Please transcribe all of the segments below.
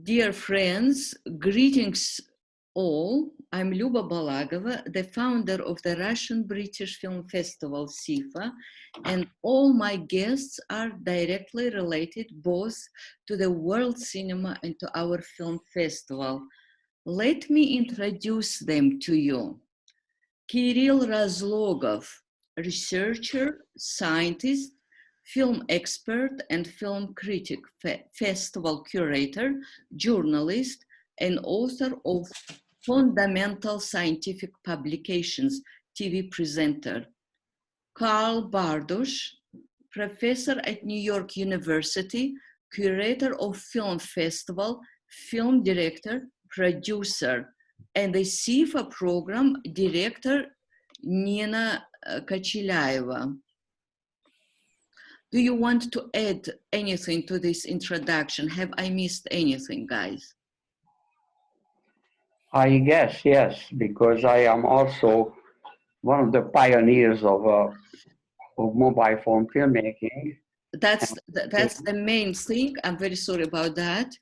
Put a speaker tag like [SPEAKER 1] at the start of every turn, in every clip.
[SPEAKER 1] Dear friends, greetings all. I'm Luba Balagova, the founder of the Russian-British Film Festival, SIFFA, and all my guests are directly related both to the world cinema and to our film festival. Let me introduce them to you. Kirill Razlogov, researcher, scientist, film expert and film critic, festival curator, journalist, and author of Fundamental Scientific Publications, TV presenter. Karl Bardosh, professor at New York University, curator of film festival, film director, producer, and the SIFFA program director, Nina Kochelyaeva. Do you want to add anything to this introduction? Have I missed anything, guys?
[SPEAKER 2] I guess, yes, because I am also one of the pioneers of mobile phone filmmaking.
[SPEAKER 1] That's the main thing. I'm very sorry about that.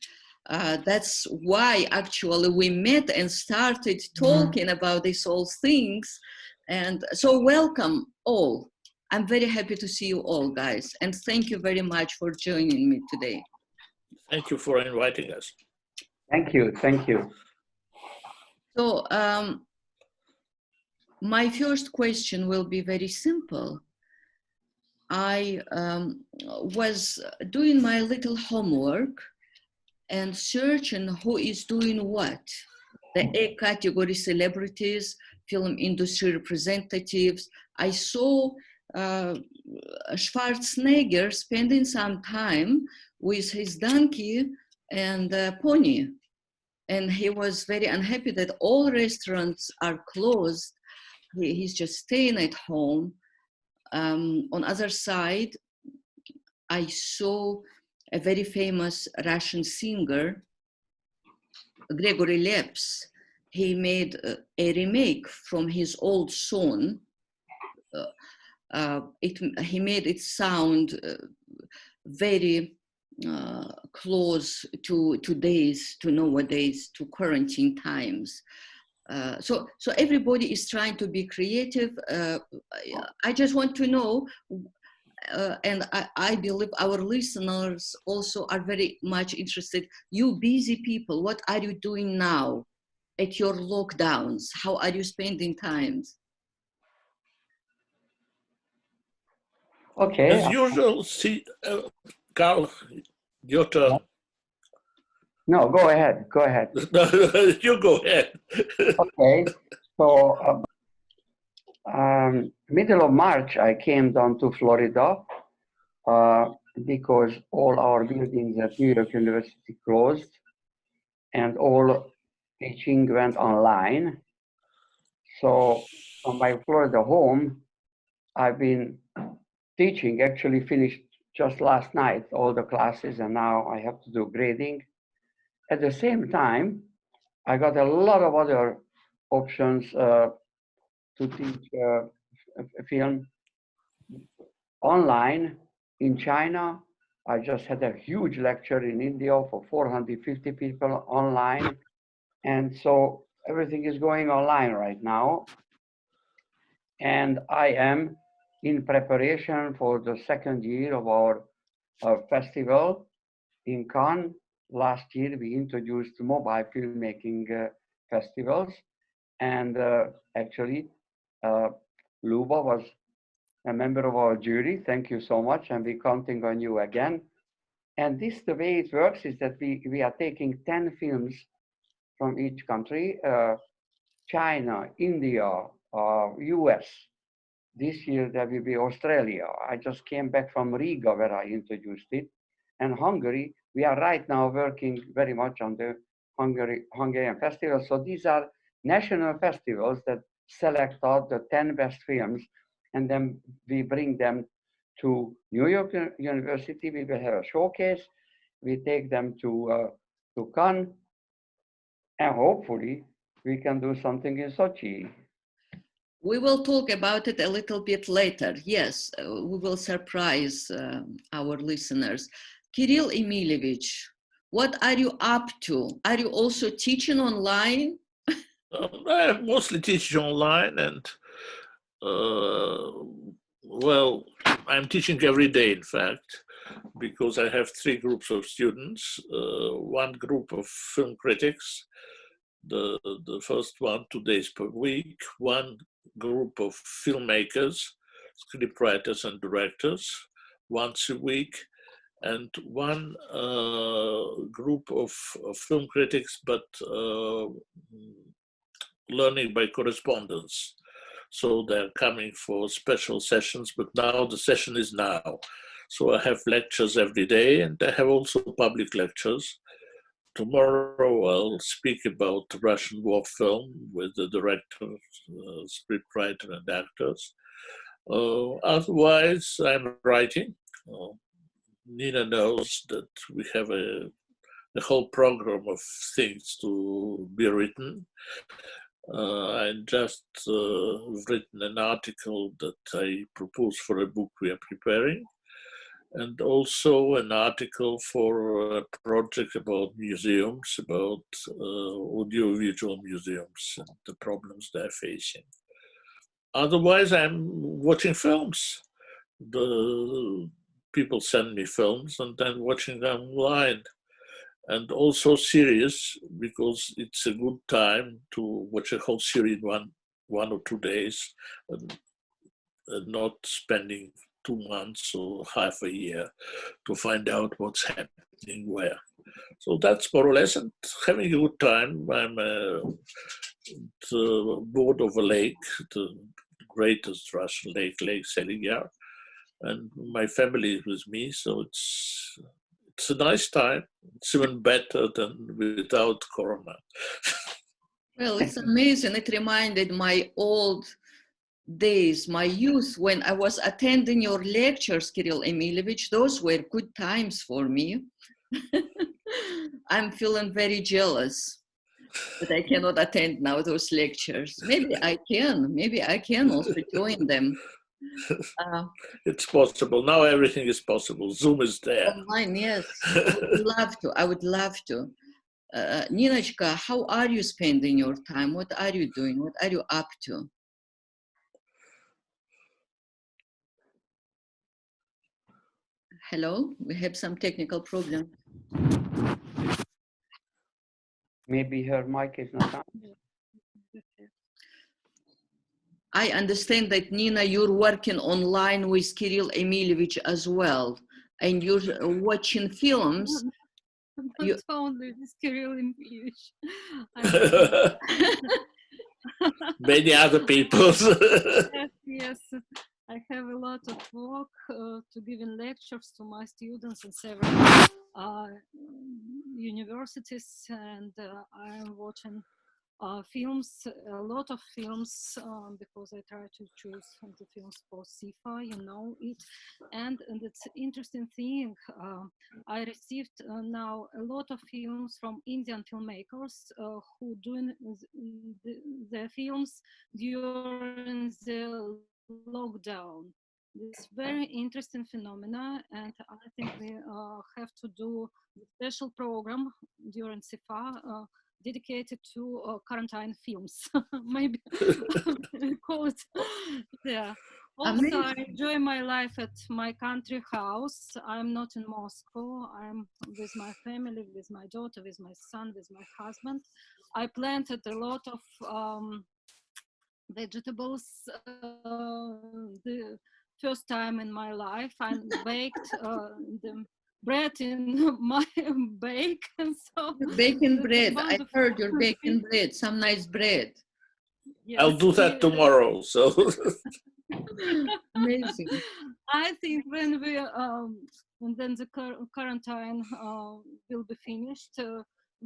[SPEAKER 1] That's why actually we met and started talking about these all things. And so welcome all. I'm very happy to see you all, guys. And thank you very much for joining me today.
[SPEAKER 3] Thank you for inviting us.
[SPEAKER 2] Thank you. Thank you.
[SPEAKER 1] So my first question will be very simple. I was doing my little homework and searching who is doing what. The A category celebrities, film industry representatives. I saw Schwarzenegger spending some time with his donkey and pony. And he was very unhappy that all restaurants are closed. He's just staying at home. On other side, I saw a very famous Russian singer, Gregory Leps. He made a remake from his old song. He made it sound very close to nowadays, to quarantine times. So everybody is trying to be creative. I just want to know, and I believe our listeners also are very much interested. You busy people, what are you doing now at your lockdowns? How are you spending times?
[SPEAKER 2] Okay.
[SPEAKER 3] As usual, Karl, your turn.
[SPEAKER 2] No, go ahead. Go ahead.
[SPEAKER 3] You go ahead.
[SPEAKER 2] Okay. So, middle of March, I came down to Florida because all our buildings at New York University closed and all teaching went online. So, from my Florida home, I've been teaching, actually finished just last night, all the classes, and now I have to do grading. At the same time, I got a lot of other options to teach film online in China. I just had a huge lecture in India for 450 people online. And so everything is going online right now. And I am in preparation for the second year of our festival in Cannes. Last year, we introduced mobile filmmaking festivals. And actually, Luba was a member of our jury. Thank you so much. And we're counting on you again. And this, the way it works is that we are taking 10 films from each country, China, India, US. This year, there will be Australia. I just came back from Riga, where I introduced it. And Hungary, we are right now working very much on the Hungarian festival. So these are national festivals that select out the 10 best films, and then we bring them to New York University. We will have a showcase. We take them to Cannes, and hopefully we can do something in Sochi.
[SPEAKER 1] We will talk about it a little bit later. Yes, we will surprise our listeners. Kirill Emilievich, What are you up to? Are you also teaching online?
[SPEAKER 3] I mostly teach online, and well, I'm teaching every day, in fact, because I have 3 groups of students. One group of film critics, the first one 2 days per week, one group of filmmakers, scriptwriters and directors, once a week, and one group of film critics, but learning by correspondence. So they're coming for special sessions, but now the session is now. So I have lectures every day, and I have also public lectures. Tomorrow I'll speak about Russian war film with the director, scriptwriter, and actors. Otherwise, I'm writing. Nina knows that we have a whole program of things to be written. I just written an article that I propose for a book we are preparing, and also an article for a project about museums, about audiovisual museums and the problems they're facing. Otherwise, I'm watching films. The people send me films, and then watching them online. And also series, because it's a good time to watch a whole series in one or 2 days, and not spending 2 months or half a year to find out what's happening where. So that's more or less, and having a good time. I'm at the board of a lake, the greatest Russian lake, Lake Seligar, and my family is with me, so it's a nice time. It's even better than without Corona.
[SPEAKER 1] Well, it's amazing. It reminded my old days, my youth, when I was attending your lectures, Kirill Emilovich. Those were good times for me. I'm feeling very jealous that I cannot attend now those lectures. Maybe I can also join them.
[SPEAKER 3] It's possible. Now everything is possible. Zoom is there.
[SPEAKER 1] Online, yes. I would love to. Ninachka, how are you spending your time? What are you doing? What are you up to? Hello, we have some technical problem.
[SPEAKER 2] Maybe her mic is not on.
[SPEAKER 1] I understand that, Nina, you're working online with Kirill Emilovich as well, and you're watching films.
[SPEAKER 4] Not only with Kirill Emilovich.
[SPEAKER 3] Many other people.
[SPEAKER 4] Yes, I have a lot of work to giving lectures to my students in several universities, and I'm watching films, a lot of films, because I try to choose the films for SIFFA, you know it. And it's an interesting thing. I received now a lot of films from Indian filmmakers who doing their films during the lockdown. This very interesting phenomena, and I think we have to do a special program during SIFFA dedicated to quarantine films. Maybe call it. Yeah. Also, I enjoy my life at my country house. I'm not in Moscow. I'm with my family, with my daughter, with my son, with my husband. I planted a lot of vegetables the first time in my life. I baked the bread in my bake, and so
[SPEAKER 1] baking bread. I heard you're baking bread, some nice bread.
[SPEAKER 4] Yes,
[SPEAKER 3] I'll do that tomorrow. So
[SPEAKER 1] amazing.
[SPEAKER 4] I think when we and then the quarantine will be finished,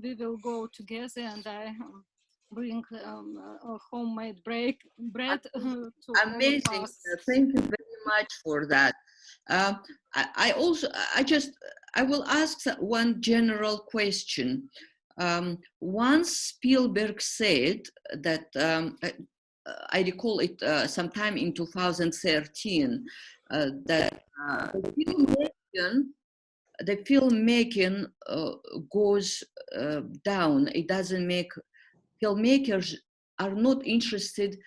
[SPEAKER 4] we will go together, and I bring homemade bread to
[SPEAKER 1] amazing.
[SPEAKER 4] all of us.
[SPEAKER 1] Thank you very much for that. I will ask one general question. Once Spielberg said that, I recall it sometime in 2013, that filmmaking the filmmaking goes down. It doesn't make, filmmakers are not interested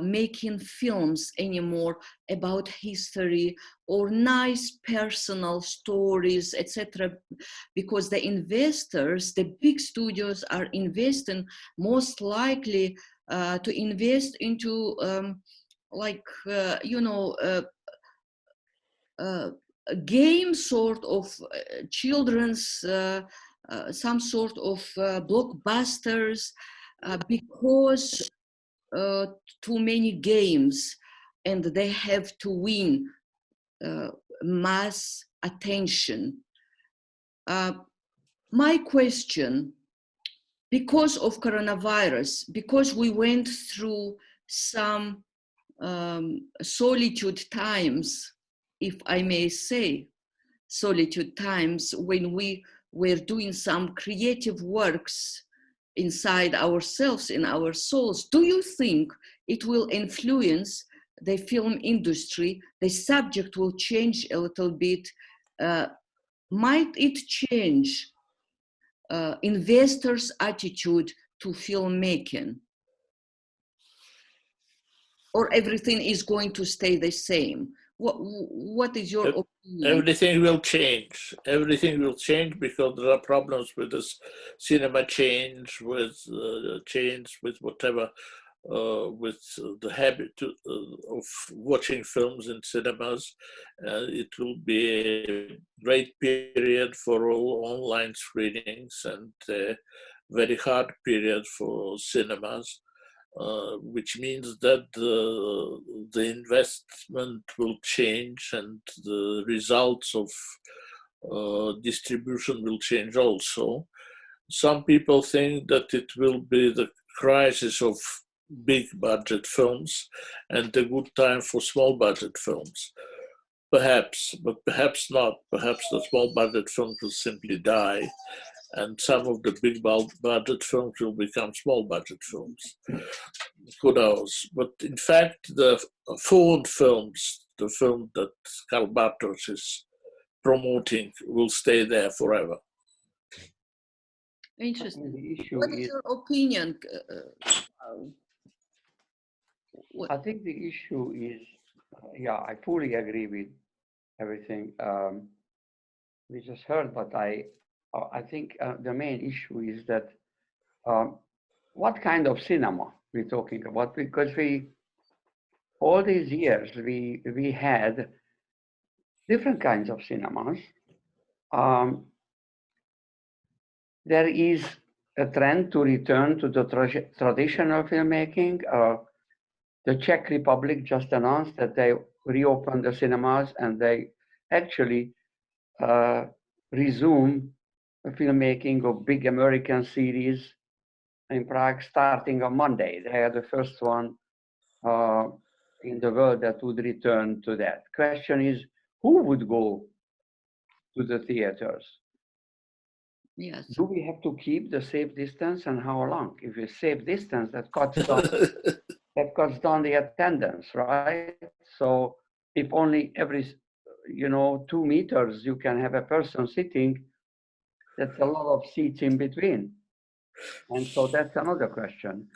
[SPEAKER 1] making films anymore about history or nice personal stories, etc. Because the investors, the big studios, are investing most likely to invest into a game sort of children's, some sort of blockbusters, because too many games and they have to win mass attention. My question, because of coronavirus, because we went through some solitude times, if I may say, solitude times when we were doing some creative works inside ourselves, in our souls, do you think it will influence the film industry? The subject will change a little bit. Might it change investors' attitude to filmmaking? Or everything is going to stay the same? What is your opinion?
[SPEAKER 3] Everything will change. Everything will change because there are problems with this cinema change, with whatever, with the habit of watching films in cinemas. It will be a great period for all online screenings and a very hard period for cinemas. Which means that the investment will change and the results of distribution will change also. Some people think that it will be the crisis of big budget films and a good time for small budget films. Perhaps, but perhaps not. Perhaps the small budget films will simply die and some of the big budget films will become small budget films. Who knows? But in fact, the foreign films, the film that Karl Bardosh is promoting, will stay there forever.
[SPEAKER 1] Interesting.
[SPEAKER 2] The issue
[SPEAKER 1] What is your opinion?
[SPEAKER 2] I think the issue is, yeah, I fully agree with everything we just heard, but I think the main issue is that what kind of cinema we're talking about, because all these years we had different kinds of cinemas. There is a trend to return to the traditional filmmaking. The Czech Republic just announced that they reopened the cinemas and they actually resume the filmmaking of big American series in Prague starting on Monday. They are the first one in the world that would return to that. Question is, who would go to the theaters?
[SPEAKER 1] Yes.
[SPEAKER 2] Do we have to keep the safe distance, and how long? If you safe distance, that cuts down, the attendance, right? So if only every 2 meters you can have a person sitting, that's a lot of seats in between. And so that's another question.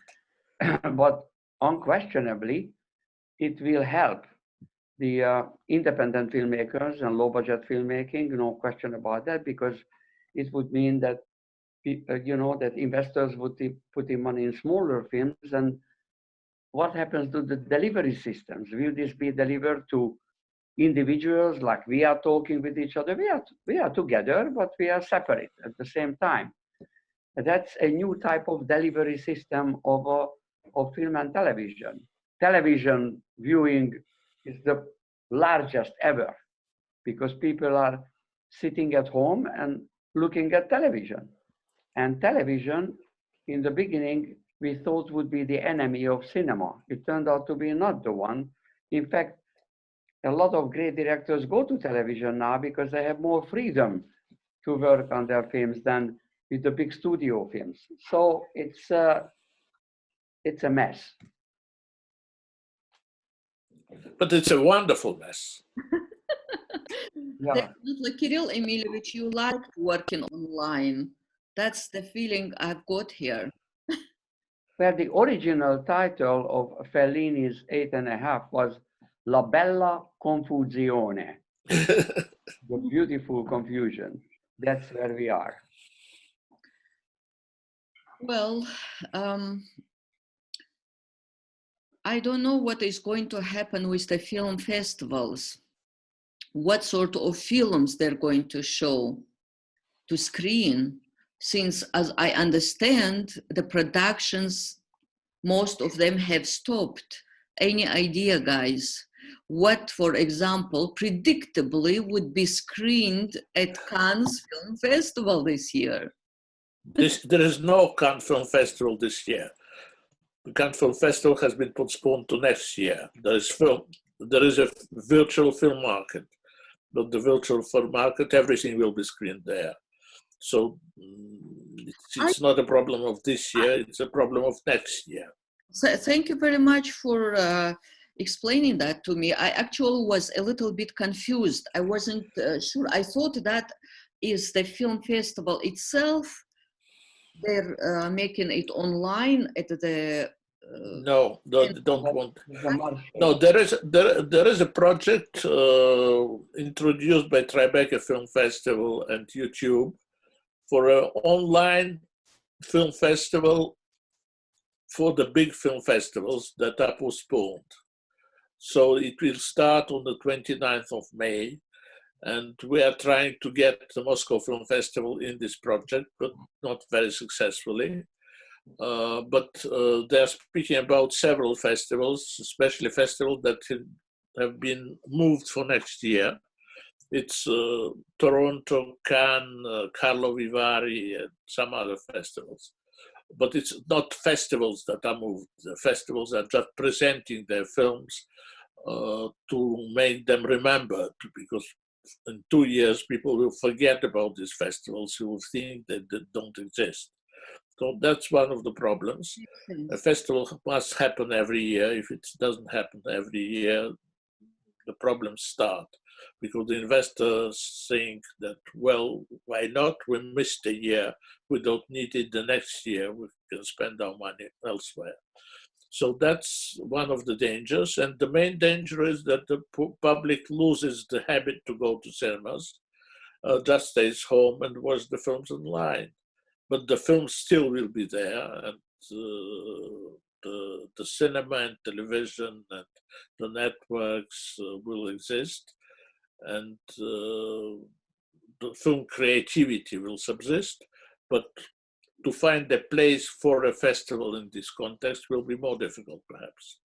[SPEAKER 2] But unquestionably, it will help the independent filmmakers and low budget filmmaking, no question about that, because it would mean that that investors would put in money in smaller films. And what happens to the delivery systems? Will this be delivered to individuals like we are talking with each other? We are together, but we are separate at the same time. That's a new type of delivery system of film and television. Television viewing is the largest ever because people are sitting at home and looking at television. And television, in the beginning, we thought would be the enemy of cinema. It turned out to be not the one. In fact, a lot of great directors go to television now because they have more freedom to work on their films than with the big studio films. So it's a mess.
[SPEAKER 3] But it's a wonderful mess.
[SPEAKER 2] Yeah,
[SPEAKER 1] Definitely, Kirill Emilievich, you liked working online. That's the feeling I've got here.
[SPEAKER 2] where the original title of Fellini's 8.5 was La Bella Confusione, the beautiful confusion. That's where we are.
[SPEAKER 1] Well, I don't know what is going to happen with the film festivals, what sort of films they're going to show, to screen, since, as I understand, the productions, most of them have stopped. Any idea, guys, what, for example, predictably would be screened at Cannes Film Festival this year?
[SPEAKER 3] There is no Cannes Film Festival this year. The Cannes Film Festival has been postponed to next year. There is a virtual film market, but the virtual film market, everything will be screened there. So it's not a problem of this year, it's a problem of next year.
[SPEAKER 1] So thank you very much for explaining that to me. I actually was a little bit confused. I wasn't sure. I thought that is the film festival itself. They're making it online at the...
[SPEAKER 3] No, they don't want.
[SPEAKER 2] The Marche.
[SPEAKER 3] No, there is a project introduced by Tribeca Film Festival and YouTube for an online film festival for the big film festivals that are postponed. So it will start on the 29th of May, and we are trying to get the Moscow Film Festival in this project, but not very successfully. But they're speaking about several festivals, especially festivals that have been moved for next year. It's Toronto, Cannes, Carlo Vivari, and some other festivals. But it's not festivals that are moved. The festivals are just presenting their films to make them remembered, because in 2 years people will forget about these festivals, who will think that they don't exist. So that's one of the problems. A festival must happen every year. If it doesn't happen every year, the problems start, because the investors think that, well, why not? We missed a year. We don't need it the next year. We can spend our money elsewhere. So that's one of the dangers. And the main danger is that the public loses the habit to go to cinemas, just stays home and watches the films online. But the films still will be there, and the cinema and television and the networks will exist, and the film creativity will subsist. But to find a place for a festival in this context will be more difficult, perhaps.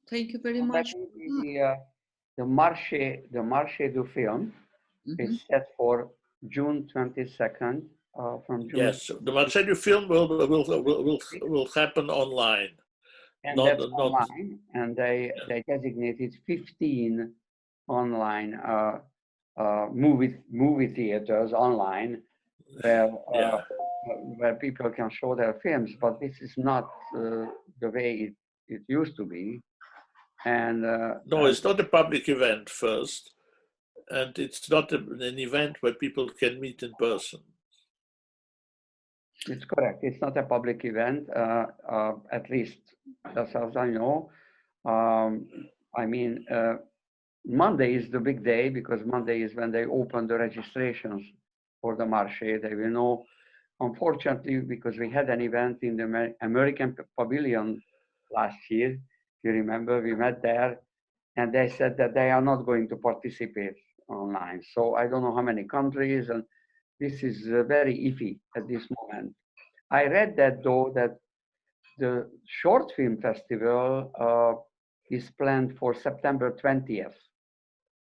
[SPEAKER 1] Thank you very much.
[SPEAKER 2] The Marche du Film is set for June 22nd. From June.
[SPEAKER 3] Yes, the Marche du Film will happen online.
[SPEAKER 2] And that's online, and they designated 15 online movie theaters online where people can show their films. But this is not the way it used to be. And
[SPEAKER 3] no, it's not a public event first, and it's not an event where people can meet in person.
[SPEAKER 2] It's correct. It's not a public event, at least as far as I know. I mean, Monday is the big day, because Monday is when they open the registrations for the Marche. They will know, unfortunately, because we had an event in the American Pavilion last year. If you remember, we met there, and they said that they are not going to participate online. So I don't know how many countries, and this is very iffy at this moment. I read that, though, that the short film festival is planned for September 20th,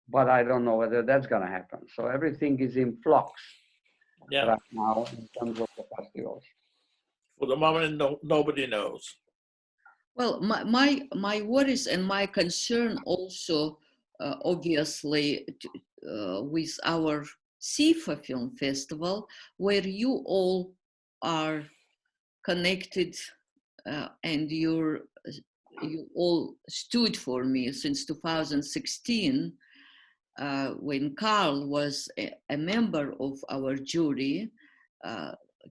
[SPEAKER 2] but I don't know whether that's going to happen. So everything is in flux right now in terms of the festivals.
[SPEAKER 3] For the moment, nobody knows.
[SPEAKER 1] Well, my worries and my concern also, obviously, with our SIFFA Film Festival, where you all are connected and you all stood for me since 2016. when Karl was a member of our jury,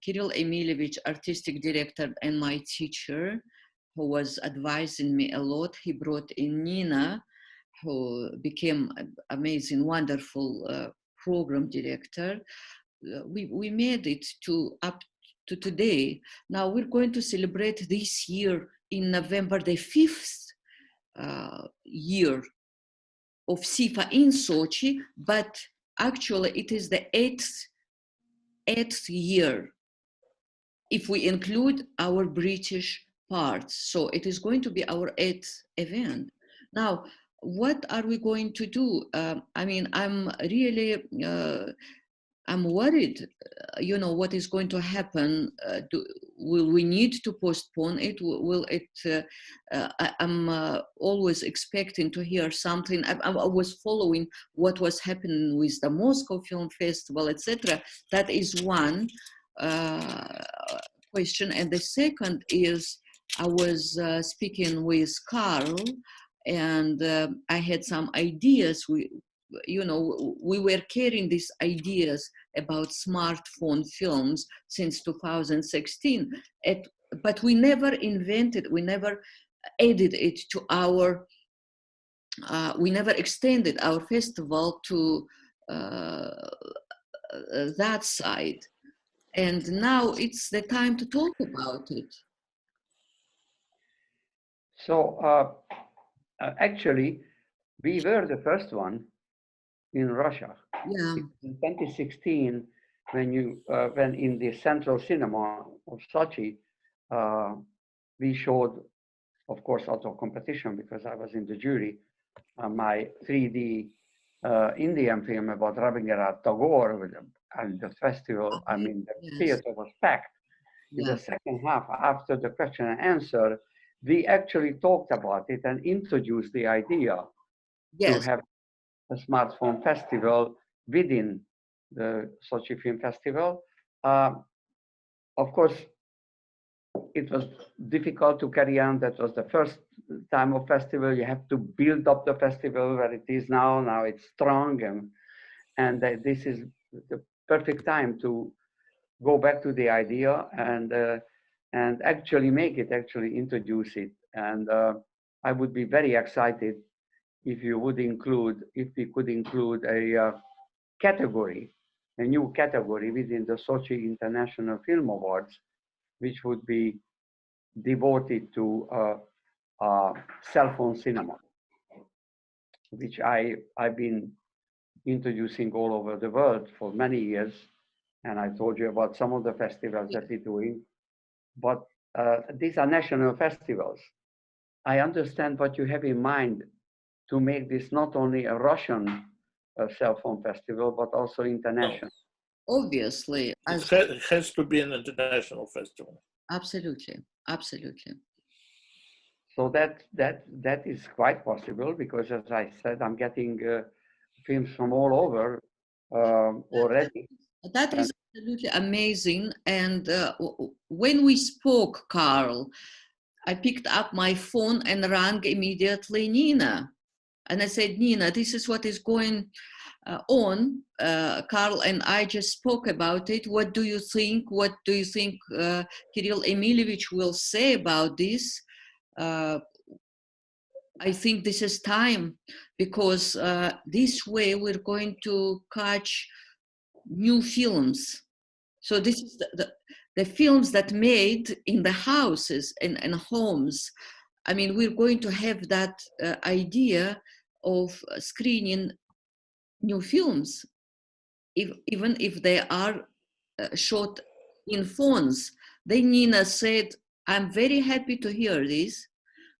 [SPEAKER 1] Kirill Emilievich, artistic director and my teacher, who was advising me a lot, he brought in Nina, who became an amazing, wonderful program director. We made it to up to today. Now we're going to celebrate this year in November the 5th year of SIFFA in Sochi, but actually it is the eighth year if we include our British parts. So it is going to be our 8th event. Now, what are we going to do? I mean, I'm really, I'm worried, you know, what is going to happen. Will we need to postpone it? Will it, I'm always expecting to hear something. I was following what was happening with the Moscow Film Festival, etc. That is one question. And the second is, I was speaking with Karl, and I had some ideas. You know, we were carrying these ideas about smartphone films since 2016, but we never invented, we never added it to our, we never extended our festival to that side. And now it's the time to talk about it.
[SPEAKER 2] So actually, we were the first one in Russia.
[SPEAKER 1] Yeah.
[SPEAKER 2] In 2016, when in the Central Cinema of Sochi, we showed, of course, out of competition because I was in the jury, my 3D Indian film about Rabindranath Tagore, and the festival, I mean, the theater was packed. In the second half, after the question and answer, we actually talked about it and introduced the idea to have a smartphone festival within the Sochi Film Festival. Of course, it was difficult to carry on. That was the first time of festival. You have to build up the festival where it is now. Now it's strong, and this is the perfect time to go back to the idea and actually make it, actually introduce it. And I would be very excited if you would include, if we could include a category, a new category within the Sochi International Film Awards, which would be devoted to cell phone cinema, which I've been introducing all over the world for many years. And I told you about some of the festivals that we're doing, but these are national festivals. I understand what you have in mind to make this not only a Russian cell phone festival, but also international.
[SPEAKER 1] Obviously.
[SPEAKER 3] It has to be an international festival.
[SPEAKER 1] Absolutely, absolutely.
[SPEAKER 2] So that is quite possible because, as I said, I'm getting films from all over already.
[SPEAKER 1] That is absolutely amazing. And when we spoke, Karl, I picked up my phone and rang immediately Nina. And I said, Nina, this is what is going on. Karl and I just spoke about it. What do you think? What do you think Kirill Emilievich will say about this? I think this is time, because this way we're going to catch new films. So this is the films that made in the houses and homes. I mean, we're going to have that idea of screening new films, even if they are shot in phones. Then Nina said, I'm very happy to hear this,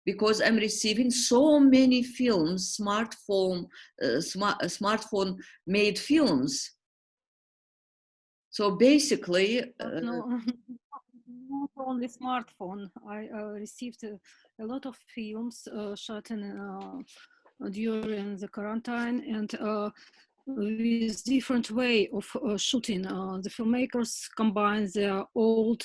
[SPEAKER 1] because I'm receiving so many films, smartphone made films. So basically,
[SPEAKER 4] no, not only smartphone. I received a lot of films shot in, during the quarantine, and with different way of shooting. The filmmakers combine their old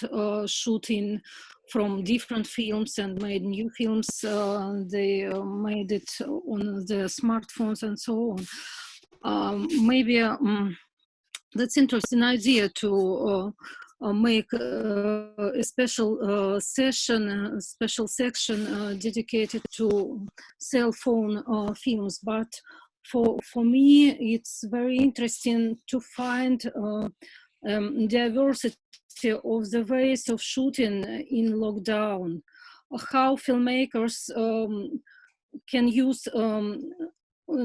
[SPEAKER 4] shooting from different films and made new films. They made it on the smartphones and so on. maybe that's interesting idea to make a special section dedicated to cell phone films. But for me, it's very interesting to find diversity of the ways of shooting in lockdown, how filmmakers can use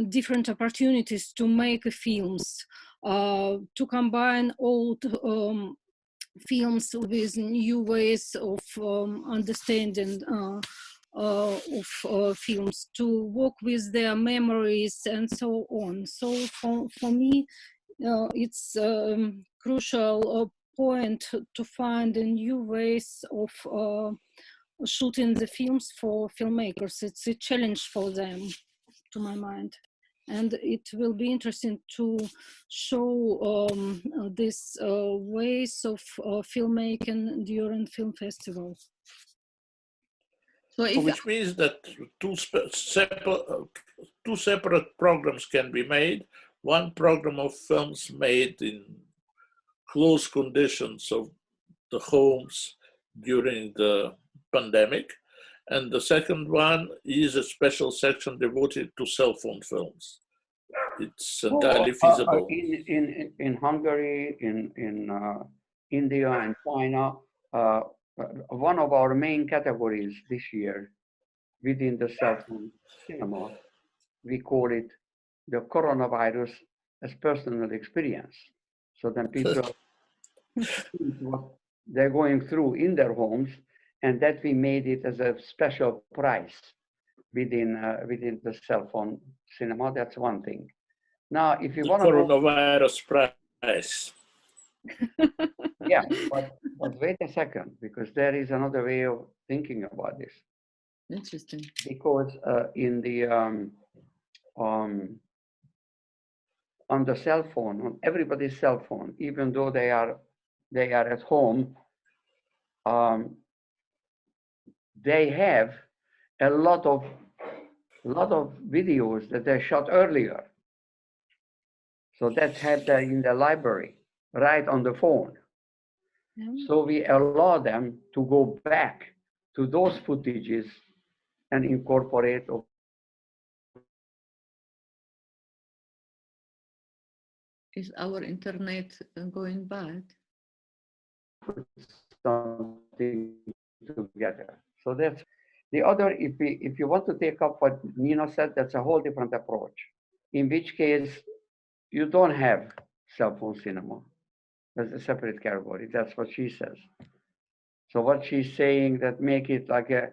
[SPEAKER 4] different opportunities to make films, to combine old films with new ways of understanding of films, to work with their memories and so on. So for me, it's crucial point to find new ways of shooting the films for filmmakers. It's a challenge for them, to my mind. And it will be interesting to show these ways of filmmaking during film festivals.
[SPEAKER 1] So
[SPEAKER 3] which means that two separate programs can be made. One program of films made in close conditions of the homes during the pandemic, and the second one is a special section devoted to cell phone films. It's entirely feasible.
[SPEAKER 2] In Hungary, in India and China, one of our main categories this year within the cell phone cinema, we call it the coronavirus as personal experience. So then people see what they're going through in their homes, and that we made it as a special prize within the cell phone cinema. That's one thing. Now, if you want to
[SPEAKER 3] coronavirus prize.
[SPEAKER 2] Yeah, but wait a second, because there is another way of thinking about this.
[SPEAKER 1] Interesting.
[SPEAKER 2] Because in the on the cell phone, on everybody's cell phone, even though they are at home, they have a lot of videos that they shot earlier. So that's had that in the library, right on the phone. So we allow them to go back to those footages and incorporate.
[SPEAKER 1] Is our internet going bad?
[SPEAKER 2] Something together. So that's the other. If you want to take up what Nina said, that's a whole different approach. In which case, you don't have cell phone cinema as a separate category. That's what she says. So what she's saying, that make it like a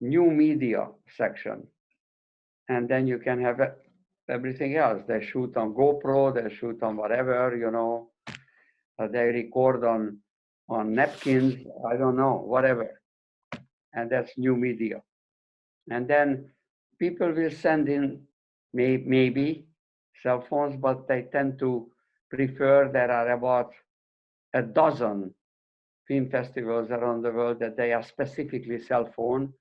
[SPEAKER 2] new media section, and then you can have everything else. They shoot on GoPro, they shoot on whatever, you know. They record on napkins, I don't know, whatever. And that's new media. And then people will send in maybe cell phones, but they tend to prefer, there are about a dozen film festivals around the world that they are specifically cell phone.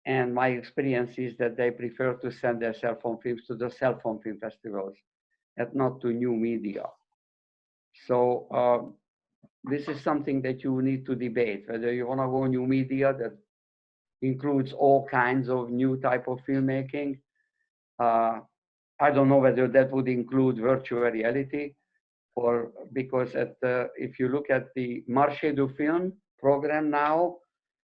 [SPEAKER 2] And my experience is that they prefer to send their cell phone films to the cell phone film festivals and not to new media. So this is something that you need to debate, whether you want to go new media that includes all kinds of new type of filmmaking. I don't know whether that would include virtual reality, or because if you look at the Marché du Film program now,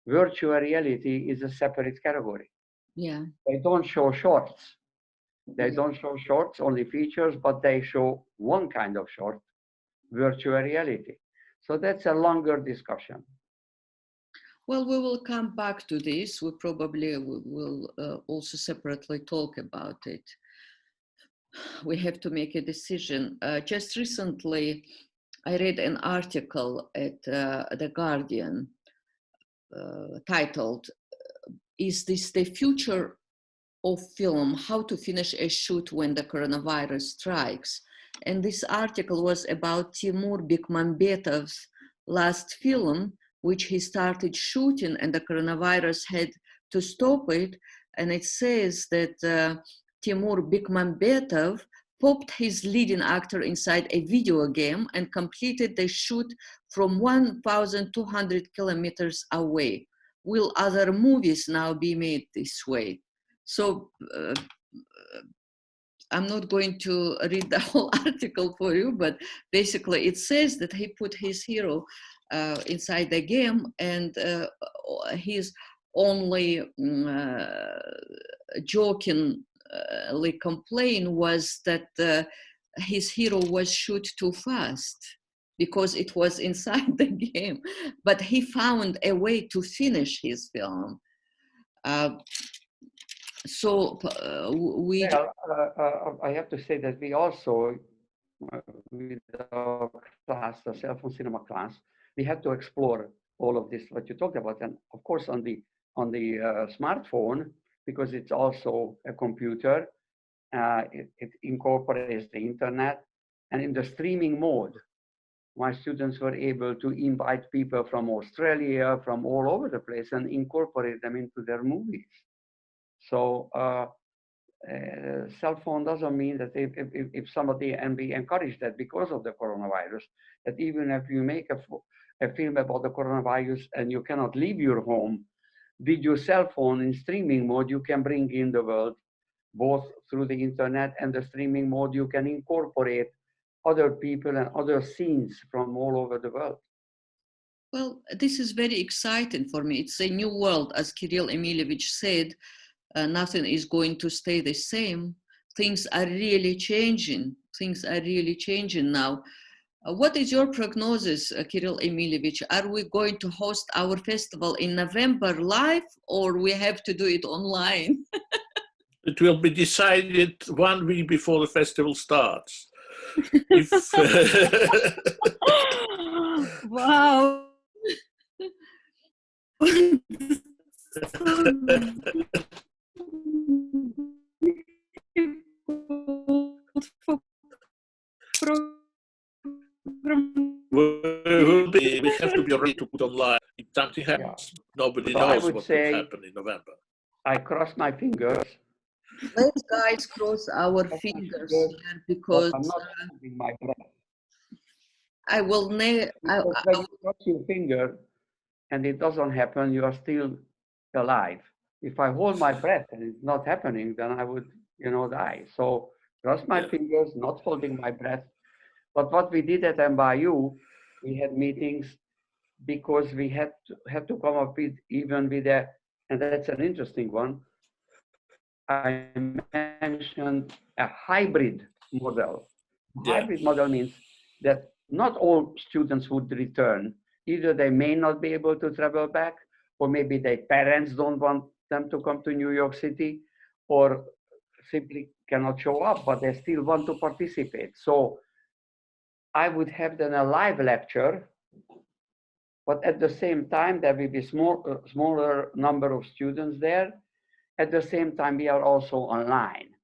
[SPEAKER 2] virtual reality is a separate category.
[SPEAKER 1] Yeah.
[SPEAKER 2] They don't show shorts. They don't show shorts, only features, but they show one kind of short, virtual reality. So that's a longer discussion.
[SPEAKER 1] Well, we will come back to this. We probably will also separately talk about it. We have to make a decision. Just recently, I read an article at The Guardian titled, "Is this the future of film? How to finish a shoot when the coronavirus strikes?" And this article was about Timur Bekmambetov's last film, which he started shooting, and the coronavirus had to stop it. And it says that Timur Bekmambetov popped his leading actor inside a video game and completed the shoot from 1,200 kilometers away. Will other movies now be made this way? So I'm not going to read the whole article for you, but basically it says that he put his hero inside the game, and his only jokingly complaint was that his hero was shoot too fast because it was inside the game, but he found a way to finish his film.
[SPEAKER 2] I have to say that we also, with our class, the cell phone cinema class, we had to explore all of this, what you talked about. And of course, on the smartphone, because it's also a computer, it incorporates the internet. And in the streaming mode, my students were able to invite people from Australia, from all over the place, and incorporate them into their movies. So cell phone doesn't mean that if somebody, and we encourage that because of the coronavirus, that even if you make a film about the coronavirus and you cannot leave your home, with your cell phone in streaming mode, you can bring in the world, both through the internet and the streaming mode. You can incorporate other people and other scenes from all over the world.
[SPEAKER 1] Well, this is very exciting for me. It's a new world, as Kirill Emilievich said. Nothing is going to stay the same. Things are really changing. Things are really changing now. What is your prognosis, Kirill Emilievich? Are we going to host our festival in November live, or we have to do it online?
[SPEAKER 3] It will be decided 1 week before the festival starts.
[SPEAKER 4] Wow.
[SPEAKER 3] We have to be ready to put online. If something happens, nobody knows what will happen in November.
[SPEAKER 2] I cross my fingers.
[SPEAKER 1] Let's guys cross our fingers here, because
[SPEAKER 2] I'm not holding my breath.
[SPEAKER 1] I will never.
[SPEAKER 2] When you cross your finger and it doesn't happen, you are still alive. If I hold my breath and it's not happening, then I would, die. So cross my fingers, not holding my breath. But what we did at NYU, we had meetings because we had to come up with and that's an interesting one. I mentioned a hybrid model. Hybrid model means that not all students would return. Either they may not be able to travel back, or maybe their parents don't want them to come to New York City, or simply cannot show up, but they still want to participate. So I would have then a live lecture, but at the same time, there will be smaller number of students there. At the same time, we are also online.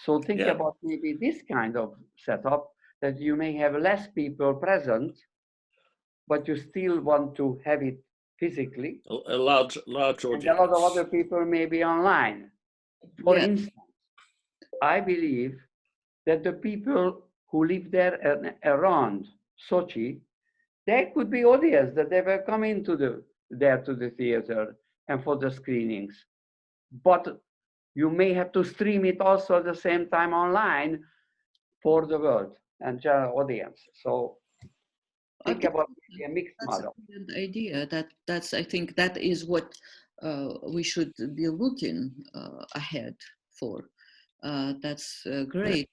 [SPEAKER 2] So think about maybe this kind of setup, that you may have less people present, but you still want to have it physically.
[SPEAKER 3] A large audience.
[SPEAKER 2] And a lot of other people may be online. For instance, I believe that the people who live there around Sochi, there could be audience that they were coming to the theater and for the screenings. But you may have to stream it also at the same time online for the world and general audience. So think about a mixed model.
[SPEAKER 1] That's a good idea. I think that is what we should be looking ahead for. That's great.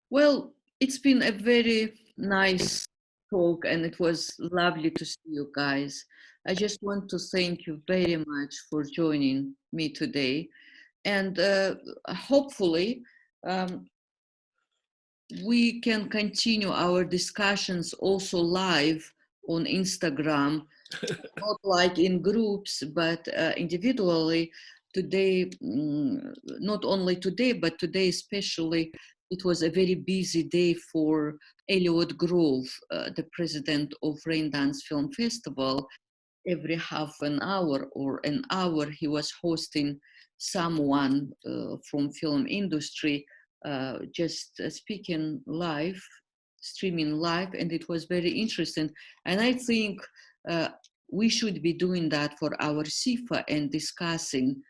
[SPEAKER 1] Well, it's been a very nice talk, and it was lovely to see you guys. I just want to thank you very much for joining me today. And hopefully, we can continue our discussions also live on Instagram, not like in groups, but individually. Today, not only today, but today especially, it was a very busy day for Elliot Grove, the president of Raindance Film Festival. every half an hour or an hour, he was hosting someone from film industry, just speaking live, streaming live, and it was very interesting. And I think we should be doing that for our SIFFA and discussing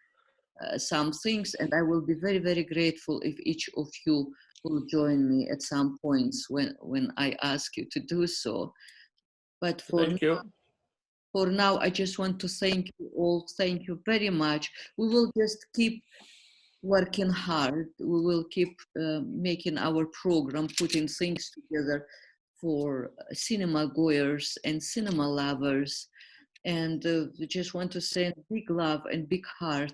[SPEAKER 1] some things, and I will be very, very grateful if each of you will join me at some points when I ask you to do so. But
[SPEAKER 3] Thank you.
[SPEAKER 1] for now, I just want to thank you all. Thank you very much. We will just keep working hard. We will keep making our program, putting things together for cinema goers and cinema lovers. And we just want to send big love and big heart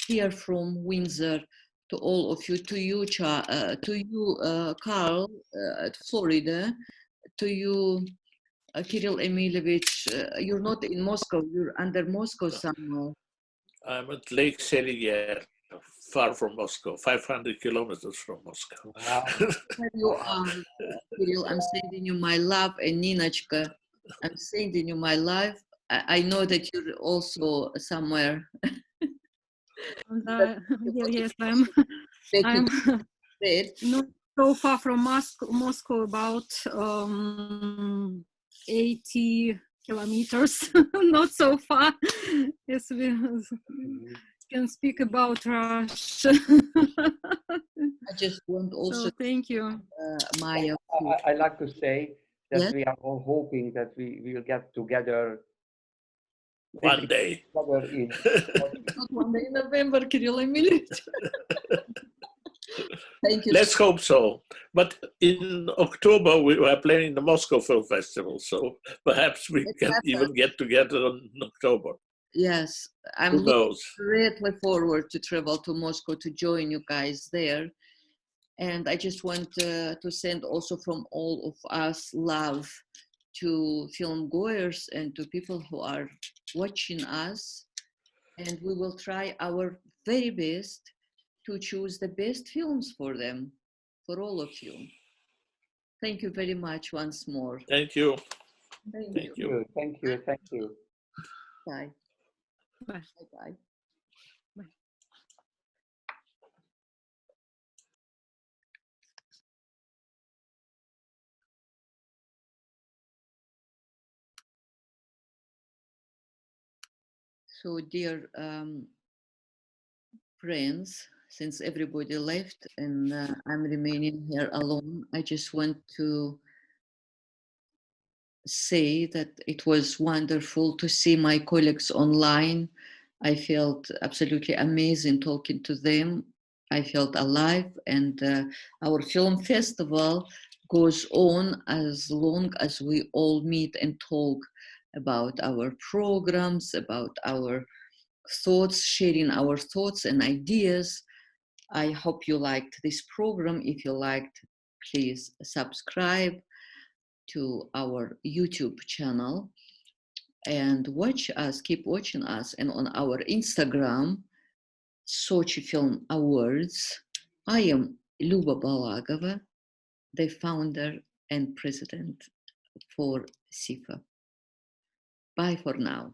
[SPEAKER 1] here from Windsor to all of you, to you, Karl, at Florida, to you, Kirill Emilovich. You're not in Moscow, you're under Moscow somewhere.
[SPEAKER 3] I'm at Lake Seliger, far from Moscow, 500 kilometers from Moscow.
[SPEAKER 2] Wow.
[SPEAKER 1] Where you are, Kirill, I'm sending you my love, and Ninachka, I'm sending you my love. I know that you're also somewhere.
[SPEAKER 4] And, yes, I'm not so far from Moscow, about 80 kilometers, not so far. Yes, we can speak about Russia.
[SPEAKER 1] I just want also
[SPEAKER 4] so thank you.
[SPEAKER 1] Maya.
[SPEAKER 2] I like to say that
[SPEAKER 1] Yes?
[SPEAKER 2] we are all hoping that we will get together
[SPEAKER 3] One day.
[SPEAKER 2] together in
[SPEAKER 1] Not one day in November, Kirill Emilovich. Thank you.
[SPEAKER 3] Let's hope so. But in October, we are planning the Moscow Film Festival, so perhaps we can even get together in October.
[SPEAKER 1] Yes, I'm
[SPEAKER 3] Who knows?
[SPEAKER 1] greatly forward to travel to Moscow to join you guys there. And I just want to send also from all of us love to film goers and to people who are watching us. And we will try our very best to choose the best films for them, for all of you. Thank you very much once more.
[SPEAKER 3] Thank you.
[SPEAKER 1] Thank you.
[SPEAKER 2] Thank you. Thank you.
[SPEAKER 1] Bye.
[SPEAKER 4] Bye.
[SPEAKER 1] Bye. So, dear friends, since everybody left and I'm remaining here alone, I just want to say that it was wonderful to see my colleagues online. I felt absolutely amazing talking to them. I felt alive, and our film festival goes on as long as we all meet and talk about our programs, about our thoughts, sharing our thoughts and ideas. I hope you liked this program. If you liked, please subscribe to our YouTube channel and watch us, keep watching us. And on our Instagram, Sochi Film Awards, I am Luba Balagova, the founder and president for SIFFA. Bye for now.